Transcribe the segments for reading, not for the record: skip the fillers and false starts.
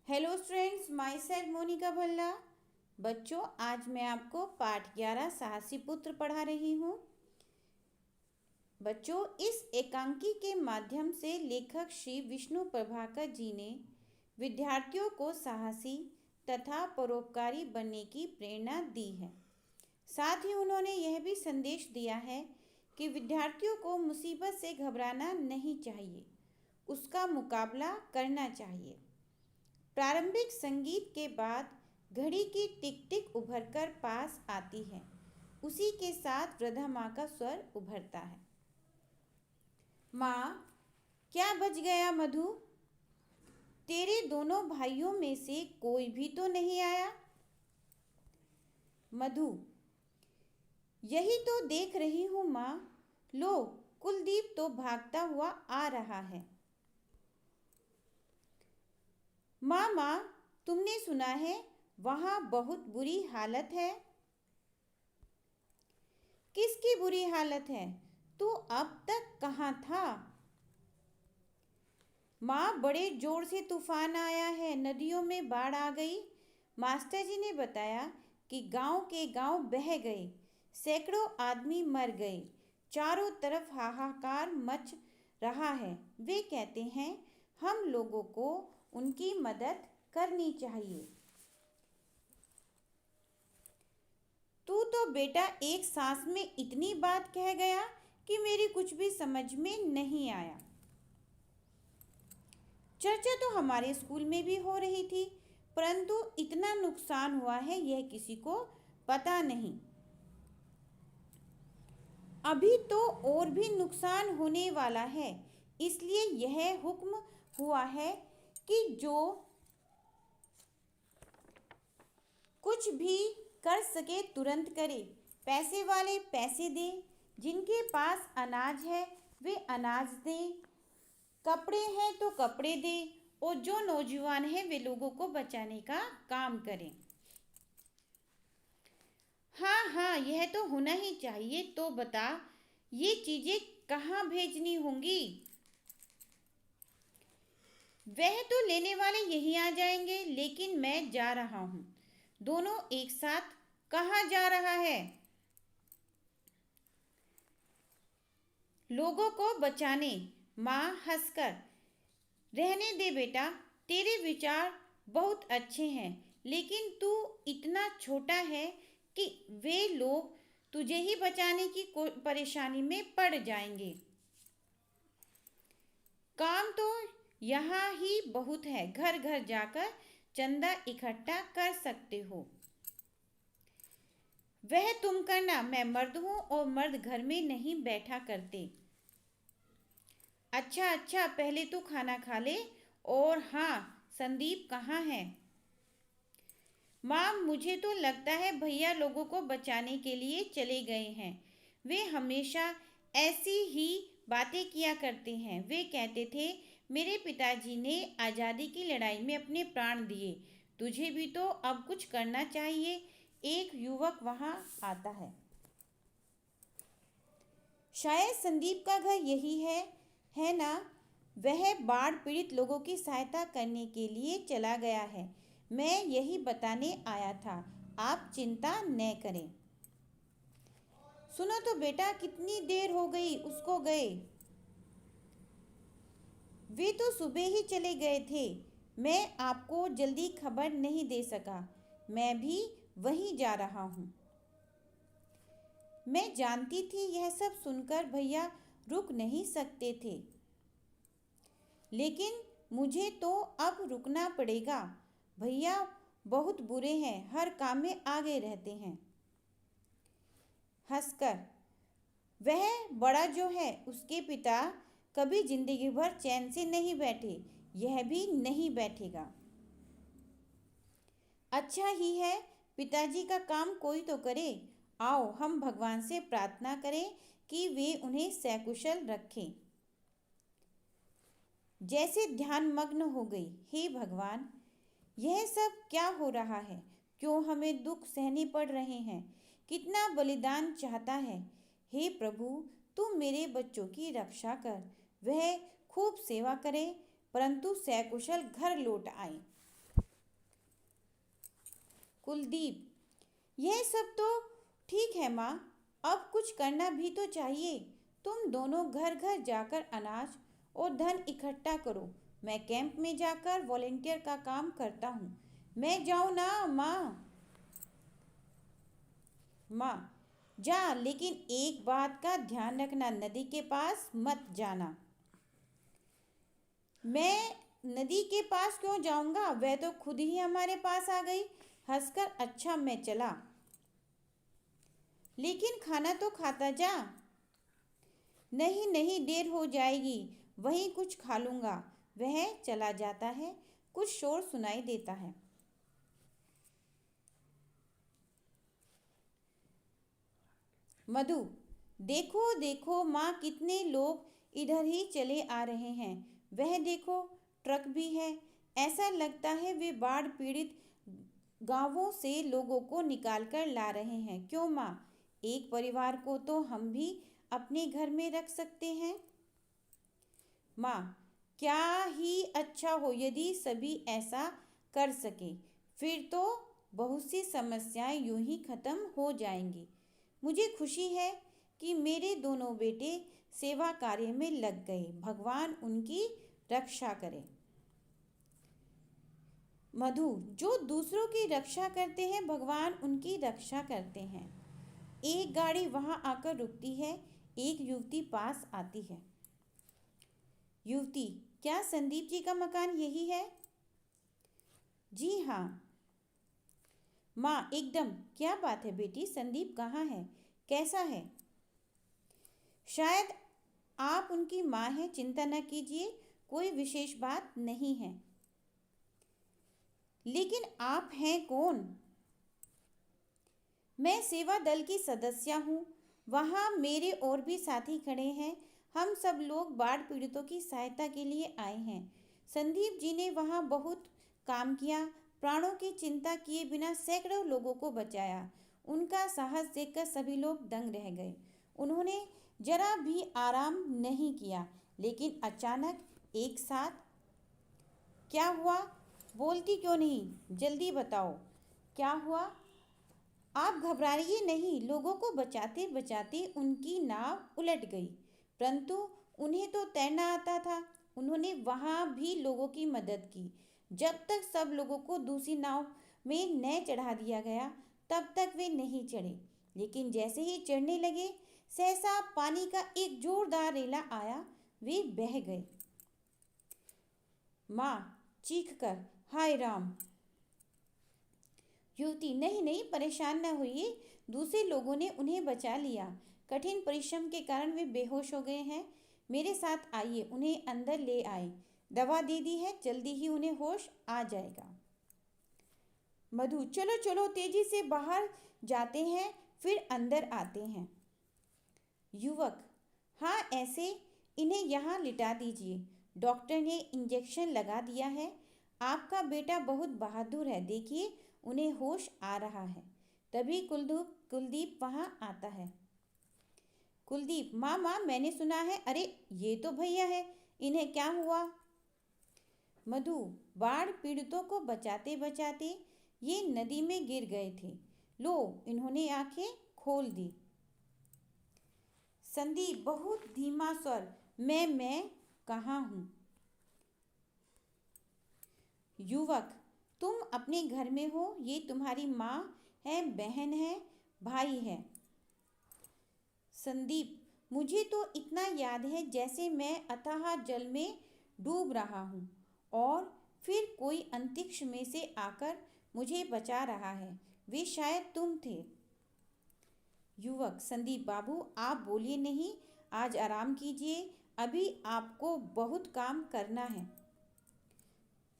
Hello students, myself Monika Bhalla. बच्चों, आज मैं आपको पाठ 11 साहसी पुत्र पढ़ा रही हूँ। बच्चों, इस एकांकी के माध्यम से लेखक श्री विष्णु प्रभाकर जी ने विद्यार्थियों को साहसी तथा परोपकारी बनने की प्रेरणा दी है। साथ ही उन्होंने यह भी संदेश दिया है कि विद्यार्थियों को मुसीबत से घबराना नहीं चाहिए, उसका मुकाबला करना चाहिए। प्रारंभिक संगीत के बाद घड़ी की टिक टिक उभरकर पास आती है। उसी के साथ वृद्धा माँ का स्वर उभरता है। माँ, क्या बच गया मधु? तेरे दोनों भाइयों में से कोई भी तो नहीं आया? मधु, यही तो देख रही हूँ माँ। लो, कुलदीप तो भागता हुआ आ रहा है। माँ, तुमने सुना है वहाँ बहुत बुरी हालत है? किसकी बुरी हालत है? तू अब तक कहाँ था? माँ, बड़े जोर से तूफान आया है, नदियों में बाढ़ आ गई। मास्टर जी ने बताया कि गांव के गांव बह गए, सैकड़ों आदमी मर गए, चारों तरफ हाहाकार मच रहा है। वे कहते हैं हम लोगों को उनकी मदद करनी चाहिए। तू तो बेटा एक सांस में इतनी बात कह गया कि मेरी कुछ भी समझ में नहीं आया। चर्चा तो हमारे स्कूल में भी हो रही थी, परंतु इतना नुकसान हुआ है यह किसी को पता नहीं। अभी तो और भी नुकसान होने वाला है, इसलिए यह हुक्म हुआ है कि जो कुछ भी कर सके तुरंत करे। पैसे वाले पैसे दें, जिनके पास अनाज है वे अनाज दें, कपड़े हैं तो कपड़े दें, और जो नौजवान हैं वे लोगों को बचाने का काम करें। हाँ, यह तो होना ही चाहिए। तो बता, ये चीजें कहाँ भेजनी होंगी? वह तो लेने वाले यहीं आ जाएंगे, लेकिन मैं जा रहा हूँ। दोनों एक साथ कहाँ जा रहा है? लोगों को बचाने। माँ हंसकर, रहने दे बेटा, तेरे विचार बहुत अच्छे हैं, लेकिन तू इतना छोटा है कि वे लोग तुझे ही बचाने की परेशानी में पड़ जाएंगे। काम तो यहाँ ही बहुत है, घर घर जाकर चंदा इकट्ठा कर सकते हो। वह तुम करना, मैं मर्द हूँ और मर्द घर में नहीं बैठा करते। अच्छा, पहले तो खाना खा ले। और हाँ, संदीप कहाँ है? माँ, मुझे तो लगता है भैया लोगों को बचाने के लिए चले गए हैं। वे हमेशा ऐसी ही बातें किया करते हैं। वे कहते थे मेरे पिताजी ने आज़ादी की लड़ाई में अपने प्राण दिए, तुझे भी तो अब कुछ करना चाहिए। एक युवक वहाँ आता है। शायद संदीप का घर यही है ना? वह बाढ़ पीड़ित लोगों की सहायता करने के लिए चला गया है। मैं यही बताने आया था, आप चिंता न करें। सुनो तो बेटा, कितनी देर हो गई उसको गए? वे तो सुबह ही चले गए थे। मैं आपको जल्दी खबर नहीं दे सका, मैं भी वहीं जा रहा हूँ। मैं जानती थी यह सब सुनकर भैया रुक नहीं सकते थे, लेकिन मुझे तो अब रुकना पड़ेगा। भैया बहुत बुरे हैं, हर काम में आगे रहते हैं। हंसकर, वह बड़ा जो है उसके पिता कभी जिंदगी भर चैन से नहीं बैठे, यह भी नहीं बैठेगा। अच्छा ही है, पिताजी का काम कोई तो करे। आओ हम भगवान से प्रार्थना करें कि वे उन्हें सकुशल रखें। जैसे ध्यान मग्न हो गई। हे भगवान, यह सब क्या हो रहा है? क्यों हमें दुख सहने पड़ रहे हैं? कितना बलिदान चाहता है? हे प्रभु, तुम मेरे बच्चों की रक्षा कर, वह खूब सेवा करें, परंतु सकुशल घर लौट आए। कुलदीप, यह सब तो ठीक है माँ, अब कुछ करना भी तो चाहिए। तुम दोनों घर घर जाकर अनाज और धन इकट्ठा करो। मैं कैंप में जाकर वॉलेंटियर का काम करता हूँ। मैं जाऊँ ना माँ? माँ, जा, लेकिन एक बात का ध्यान रखना, नदी के पास मत जाना। मैं नदी के पास क्यों जाऊंगा? वह तो खुद ही हमारे पास आ गई। हंसकर अच्छा मैं चला। लेकिन खाना तो खाता जा। नहीं नहीं, देर हो जाएगी, वहीं कुछ खा लूंगा। वह चला जाता है। कुछ शोर सुनाई देता है। मधु, देखो देखो माँ, कितने लोग इधर ही चले आ रहे हैं। वह देखो, ट्रक भी है। ऐसा लगता है वे बाढ़ पीड़ित गांवों से लोगों को निकाल कर ला रहे हैं। क्यों माँ, एक परिवार को तो हम भी अपने घर में रख सकते हैं। माँ, क्या ही अच्छा हो यदि सभी ऐसा कर सके। फिर तो बहुत सी समस्याएं यूं ही खत्म हो जाएंगी। मुझे खुशी है कि मेरे दोनों बेटे सेवा कार्य में लग गए। भगवान उनकी रक्षा करे। मधु, जो दूसरों की रक्षा करते हैं भगवान उनकी रक्षा करते हैं। एक गाड़ी वहां आकर रुकती है। एक युवती पास आती है। युवती, क्या संदीप जी का मकान यही है? जी हाँ। माँ, एकदम। क्या बात है बेटी, संदीप कहाँ है? कैसा है? शायद आप उनकी माँ हैं, चिंता न कीजिए, कोई विशेष बात नहीं है। लेकिन आप हैं कौन? मैं सेवा दल की सदस्य हूँ। वहाँ मेरे और भी साथी खड़े हैं। हम सब लोग बाढ़ पीड़ितों की सहायता के लिए आए हैं। संदीप जी ने वहाँ बहुत काम किया। प्राणों की चिंता किए बिना सैकड़ों लोगों को बचाया। उनका साहस देखकर सभी लोग दंग रह गए। उन्होंने जरा भी आराम नहीं किया। लेकिन अचानक एक साथ क्या हुआ? बोलती क्यों नहीं? जल्दी बताओ, क्या हुआ? आप घबराइए नहीं। लोगों को बचाते बचाते उनकी नाव उलट गई, परंतु उन्हें तो तैरना आता था। उन्होंने वहां भी लोगों की मदद की। जब तक सब लोगों को दूसरी नाव में न चढ़ा दिया गया, तब तक वे नहीं चढ़े। लेकिन जैसे ही चढ़ने लगे, सहसा पानी का एक जोरदार रेला आया। वे बह गए। माँ चीख कर, हाय राम! युवती, नहीं नहीं, परेशान न होइए, दूसरे लोगों ने उन्हें बचा लिया। कठिन परिश्रम के कारण वे बेहोश हो गए हैं। मेरे साथ आइए, उन्हें अंदर ले आए। दवा दे दी है, जल्दी ही उन्हें होश आ जाएगा। मधु, चलो चलो, तेजी से बाहर जाते हैं, फिर अंदर आते हैं। युवक, हाँ, ऐसे इन्हें यहाँ लिटा दीजिए। डॉक्टर ने इंजेक्शन लगा दिया है। आपका बेटा बहुत बहादुर है, देखिए उन्हें होश आ रहा है। तभी कुलदीप वहाँ आता है। कुलदीप, माँ माँ, मैंने सुना है। अरे ये तो भैया है, इन्हें क्या हुआ? मधु, बाढ़ पीड़ितों को बचाते बचाते ये नदी में गिर गए थे। लो, इन्होंने आंखें खोल दी। संदीप बहुत धीमा स्वर, मैं कहाँ हूँ? युवक, तुम अपने घर में हो। ये तुम्हारी माँ है, बहन है, भाई है। संदीप, मुझे तो इतना याद है जैसे मैं अथाह जल में डूब रहा हूँ और फिर कोई अंतरिक्ष में से आकर मुझे बचा रहा है। वे शायद तुम थे। युवक, संदीप बाबू, आप बोलिए नहीं, आज आराम कीजिए, अभी आपको बहुत काम करना है।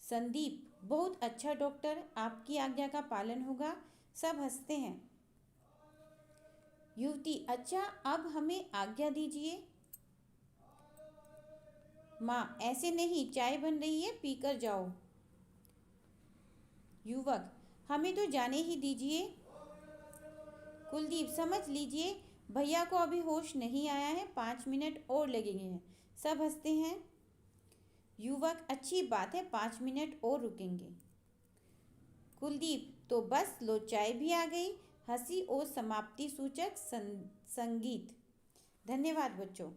संदीप, बहुत अच्छा डॉक्टर, आपकी आज्ञा का पालन होगा। सब हंसते हैं। युवती, अच्छा, अब हमें आज्ञा दीजिए। माँ, ऐसे नहीं, चाय बन रही है, पीकर जाओ। युवक, हमें तो जाने ही दीजिए। कुलदीप, समझ लीजिए भैया को अभी होश नहीं आया है, 5 मिनट और लगेंगे। सब हंसते हैं। युवक, अच्छी बात है, 5 मिनट और रुकेंगे। कुलदीप, तो बस लो चाय भी आ गई, हंसी और समाप्ति सूचक संगीत। धन्यवाद बच्चों।